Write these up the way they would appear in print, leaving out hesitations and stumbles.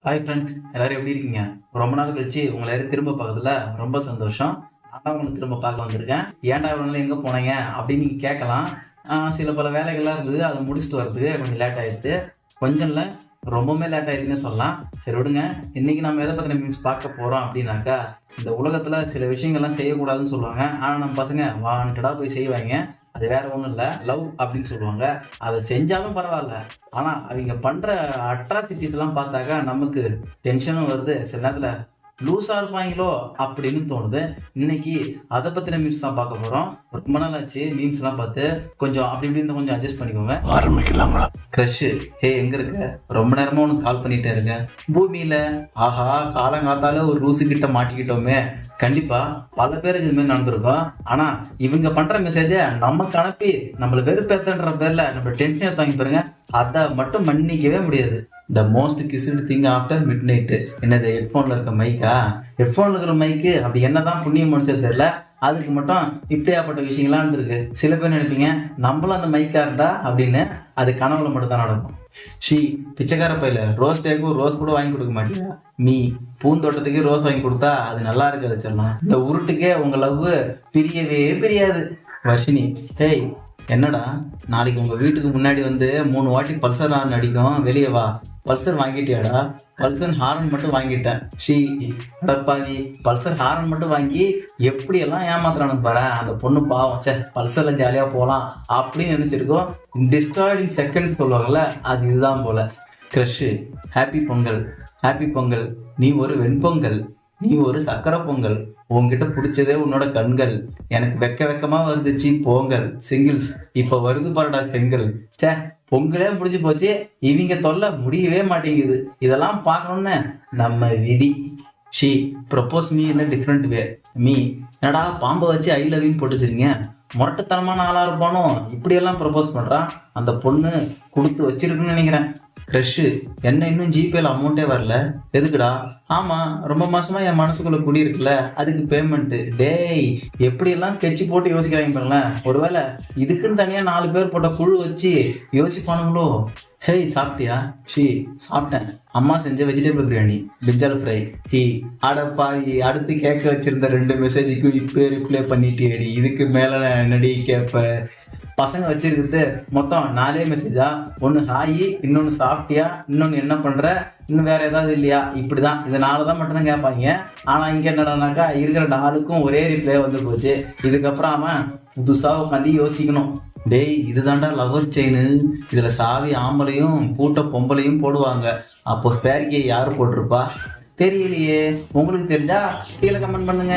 Hi friends, எல்லாரும் எப்படி இருக்கீங்க? ரொம்ப நாள் கழிச்சு உங்களை யாரும் திரும்ப பார்க்கறதுல ரொம்ப சந்தோஷம். நான் தான் உங்களை திரும்ப பார்க்க வந்திருக்கேன். ஏன்டா இவ்வளோ நாள் எங்கே போனீங்க அப்படின்னு நீங்கள் கேட்கலாம். சில பல வேலைகள்லாம் இருந்தது, அதை முடிச்சுட்டு வரதுக்கு கொஞ்சம் லேட் ஆயிடுது. கொஞ்சம் இல்லை, ரொம்பவுமே லேட் ஆயிடுதுன்னு சொல்லலாம். சரி விடுங்க. இன்னைக்கு நம்ம எதை பற்றின மீன்ஸ் பார்க்க போகிறோம் அப்படின்னாக்கா, இந்த உலகத்தில் சில விஷயங்கள்லாம் செய்யக்கூடாதுன்னு சொல்லுவாங்க. ஆனால் நம்ம பசங்க வாண்டடாக போய் செய்வாங்க. அது வேற ஒன்றும் இல்லை, லவ் அப்படின்னு சொல்லுவாங்க. அதை செஞ்சாலும் பரவாயில்ல, ஆனால் அவங்க பண்ணுற அட்ராசிட்டிஸ்லாம் பார்த்தாக்கா நமக்கு டென்ஷனும் வருது. சில நேரத்தில் லூஸாக இருப்பாங்களோ அப்படின்னு தோணுது. இன்னைக்கு அதை பற்றின மீம்ஸ் தான் பார்க்க போகிறோம். ரொம்ப நாள் ஆச்சு மீம்ஸ்லாம் பார்த்து. கொஞ்சம் அப்படி இப்படி கொஞ்சம் அட்ஜஸ்ட் பண்ணிக்கோங்க. ஆரம்பிக்கலாங்களா? க்ரஷு, ஹே எங்கே இருக்க? ரொம்ப நேரமாக உனக்கு கால் பண்ணிகிட்டே இருக்கேன். பூமியில் ஆஹா காலங்காத்தால ஒரு லூசு கிட்ட மாட்டிக்கிட்டோமே. கண்டிப்பாக பல பேருக்கு இதுமாரி நடந்திருக்கும். ஆனால் இவங்க பண்ணுற மெசேஜை நமக்கு அனுப்பி நம்மளை வெறுப்பேத்தன்ற பேரில் நம்ம டென்ஷன் எடுத்தாங்க பாருங்க, அதை மட்டும் மன்னிக்கவே முடியாது. The most kissed thing after mid night. என்னது, ஹெட்ஃபோனில் இருக்க மைக்கா? ஹெட்ஃபோனில் இருக்கிற மைக்கு அப்படி என்ன தான் புண்ணியம் முடிச்சது தெரியல, அதுக்கு மட்டும் இப்படியாப்பட்ட விஷயங்கள்லாம் இருந்திருக்கு. சில பேர் நினைப்பீங்க நம்மளும் அந்த மைக்காக இருந்தா அப்படின்னு. அது கனவுல மட்டும் தான் நடக்கும். பிச்சைக்கார பையில ரோஸ் டேக்கும் ரோஸ் கூட வாங்கி கொடுக்க மாட்டியா? நீ பூந்தோட்டத்துக்கே ரோஸ் வாங்கி கொடுத்தா அது நல்லா இருக்காது சொல்லலாம். இந்த உருட்டுக்கே உங்க லவ் பிரியவே பிரியாது. வர்ஷினி, ஹேய் என்னடா, நாளைக்கு உங்கள் வீட்டுக்கு முன்னாடி வந்து 3 வாட்டி பல்சர் ஹார்ன் அடிக்கும், வெளியே வா. பல்சர் வாங்கிட்டியாடா? பல்சர் ஹாரன் மட்டும் வாங்கிட்டேன். அடப்பாவி, பல்சர் ஹாரன் மட்டும் வாங்கி எப்படியெல்லாம் ஏமாத்துறானு பாரு அந்த பொண்ணு. பாவம், பல்சர்ல ஜாலியாக போகலாம் அப்படின்னு நினச்சிருக்கோம். டிஸ்ட்ராய்ட் இன் செகண்ட்ஸ் சொல்லுவாங்கள்ல, அது இதுதான் போல. Crush, happy Pongal. Happy Pongal. நீ ஒரு வெண்பொங்கல், நீ ஒரு சக்கரை பொங்கல். உன்கிட்ட பிடிச்சதே உன்னோட கண்கள். எனக்கு வெக்கமா வருதுச்சு பொங்கல். சிங்கிள்ஸ், இப்போ வருது பாருடா செங்கல். பொங்கலே முடிஞ்சு போச்சு, இவங்க தொல்லை முடியவே மாட்டேங்குது. இதெல்லாம் பார்க்கணும்னு நம்ம விதி. Propose me in different way. Me, என்னடா பாம்பை வச்சு ஐ லவ் யூ போட்டு வச்சிருக்கீங்க? முரட்டுத்தனமான ஆளா இருப்பானோ இப்படியெல்லாம் ப்ரப்போஸ் பண்ணுறான். அந்த பொண்ணு கொடுத்து வச்சிருக்குன்னு நினைக்கிறேன். க்ரஷு, என்ன இன்னும் ஜிபேல அமௌண்ட்டே வரல? எதுக்குடா? ஆமாம், ரொம்ப மாசமா என் மனசுக்குள்ள குடியிருக்குல்ல, அதுக்கு பேமெண்ட்டு. டேய், எப்படியெல்லாம் ஸ்கெட்சு போட்டு யோசிக்கிறாங்க பாருங்களேன். ஒருவேளை இதுக்குன்னு தனியாக 4 பேர் போட்ட குழு வச்சு யோசிப்பானுங்களோ? ஹேய் சாப்பிட்டியா? சாப்பிட்டேன். அம்மா செஞ்ச வெஜிடபிள் பிரியாணி, பிரிஞ்சால் ஃப்ரை. அடப்பாவி, அடுத்து கேட்க வச்சிருந்த 2 மெசேஜுக்கும் இப்போ ரிப்ளை பண்ணிட்டேடி. இதுக்கு மேலே நான் என்னடி கேட்பேன்? பசங்க வச்சிருக்கிறது மொத்தம் 4 மெசேஜா. ஒன்று ஹாய், இன்னொன்று சாப்பிட்டியா, இன்னொன்று என்ன பண்ணுற, இன்னும் வேறு ஏதாவது இல்லையா? இப்படி தான், இது 4 தான் மட்டும்தான் கேட்பாங்க. ஆனால் இங்கே என்னடானாக்கா இருக்கிற 4க்கும் ஒரே ரிப்ளை வந்து போச்சு. இதுக்கப்புறம் அவன் புதுசாக உட்காந்து யோசிக்கணும். டேய், இதுதான்டா லவர் செயின். இதில் சாவி ஆம்பளையும் பூட்ட பொம்பளையும் போடுவாங்க. அப்போ ஸ்பேரிக்கை யார் போட்டிருப்பா? தெரியலையே. உங்களுக்கு தெரிஞ்சா கீழே கமெண்ட் பண்ணுங்க.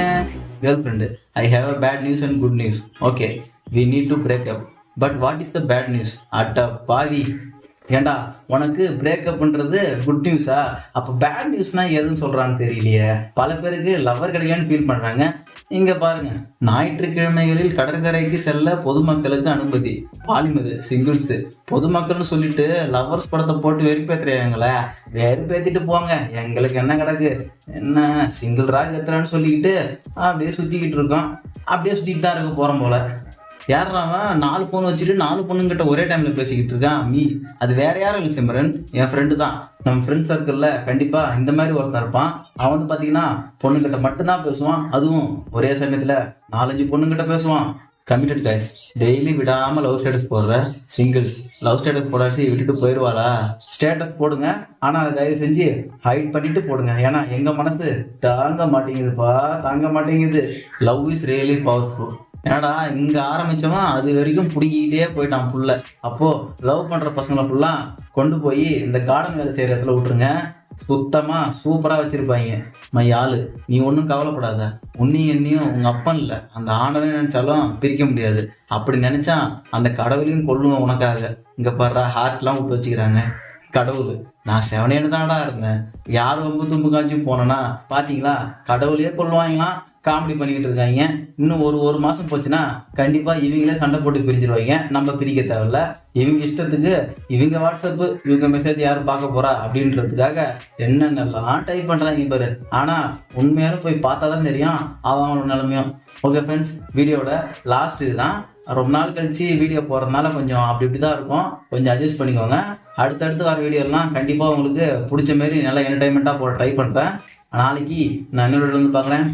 Girl friend, I have a bad news and good news. Okay, we need to break up. But what is the bad news? அட்ட பாவி, ஏண்டா உனக்கு பிரேக்கப்ன்றது குட் நியூஸா? அப்போ பேட் நியூஸ்னா எதுன்னு சொல்கிறான்னு தெரியலையே. பல பேருக்கு லவ்வர் கிடைக்கலன்னு ஃபீல் பண்ணுறாங்க. இங்கே பாருங்க, ஞாயிற்றுக்கிழமைகளில் கடற்கரைக்கு செல்ல பொதுமக்களுக்கு அனுமதி. Polymer, shingles. பொதுமக்கள்னு சொல்லிட்டு லவ்வர்ஸ் படத்தை போட்டு வெறுப்பேற்றுறாங்களே, வெறுப்பேற்றிட்டு போங்க, எங்களுக்கு என்ன கிடக்கு? என்ன சிங்கிள் ராக் எத்துறான்னு சொல்லிக்கிட்டு அப்படியே சுற்றிக்கிட்டு இருக்கோம். அப்படியே சுற்றிட்டு தான் இருக்க போகிறோம் போல. யாராவன் 4 பொண்ணு வச்சுட்டு 4 பொண்ணுங்கிட்ட ஒரே டைமில் பேசிக்கிட்டு இருக்கான்? மீ, அது வேற யாரும் இல்லை சிம்ரன், என் ஃப்ரெண்டு தான். நம்ம ஃப்ரெண்ட் சர்க்கிளில் கண்டிப்பாக இந்த மாதிரி ஒருத்தன் இருப்பான். அவன் வந்து பார்த்தீங்கன்னா பொண்ணுங்கிட்ட மட்டும்தான் பேசுவான். அதுவும் ஒரே சமயத்தில் 4-5 பொண்ணுங்கிட்ட பேசுவான். கமிட்டட் கைஸ், டெய்லி விடாமல் லவ் ஸ்டேட்டஸ் போடுற சிங்கிள்ஸ், லவ் ஸ்டேட்டஸ் போடாச்சு விட்டுட்டு போயிடுவாளா? ஸ்டேட்டஸ் போடுங்க, ஆனால் அதை தயவு செஞ்சு ஹைட் பண்ணிட்டு போடுங்க. ஏன்னா எங்கள் மனசு தாங்க மாட்டேங்குதுப்பா, தாங்க மாட்டேங்குது. Love is really powerful. ஏன்னாடா இங்கே ஆரம்பித்தவன் அது வரைக்கும் பிடிக்கிட்டே போயிட்டான் புள்ள. அப்போது லவ் பண்ணுற பசங்களை ஃபுல்லாக கொண்டு போய் இந்த கார்டன் வேலை செய்கிற இடத்துல விட்டுருங்க. சுத்தமாக சூப்பராக வச்சுருப்பாங்க. ஆளு, நீ ஒன்றும் கவலைப்படாத. உன்னையும் என்னையும் உங்கள் அப்பன் இல்லை, அந்த ஆண்டவனே நினச்சாலும் பிரிக்க முடியாது. அப்படி நினச்சா அந்த கடவுளையும் கொல்லுவேன் உனக்காக. இங்கே பாடுறா, ஹார்ட்லாம் விட்டு வச்சுக்கிறாங்க. கடவுள், நான் செவனேன்னு தானடா இருந்தேன். யார் வம்பு தும்பு காய்ச்சி போனேன்னா பார்த்தீங்களா, கடவுளையே கொல்லுவாங்களாம். காமெடி பண்ணிக்கிட்டு இருக்காங்க. இன்னும் ஒரு மாதம் போச்சுன்னா கண்டிப்பாக இவங்களே சண்டை போட்டு பிரிஞ்சிருவாங்க. நம்ம பிரிக்க தேவையில்ல. இவங்க இஷ்டத்துக்கு இவங்க வாட்ஸ்அப்பு, இவங்க மெசேஜ் யாரும் பார்க்க போகிறா அப்படின்றதுக்காக என்னென்னலாம் டைப் பண்ணுறாங்க பாரு. ஆனால் உண்மையாலும் போய் பார்த்தா தான் தெரியும் அவங்களோட நிலைமையும். ஓகே ஃப்ரெண்ட்ஸ், வீடியோட லாஸ்ட் இதுதான். ரொம்ப நாள் கழிச்சு வீடியோ போடுறதுனால கொஞ்சம் அப்படி இப்படி தான் இருக்கும். கொஞ்சம் அட்ஜஸ்ட் பண்ணிக்கோங்க. அடுத்தடுத்து வர வீடியோலாம் கண்டிப்பாக உங்களுக்கு பிடிச்ச மாதிரி நல்லா என்டர்டைன்மெண்ட்டாக போட ட்ரை பண்ணுறேன். நாளைக்கு நான் இன்னொரு வீடியோல வந்து பார்க்குறேன்.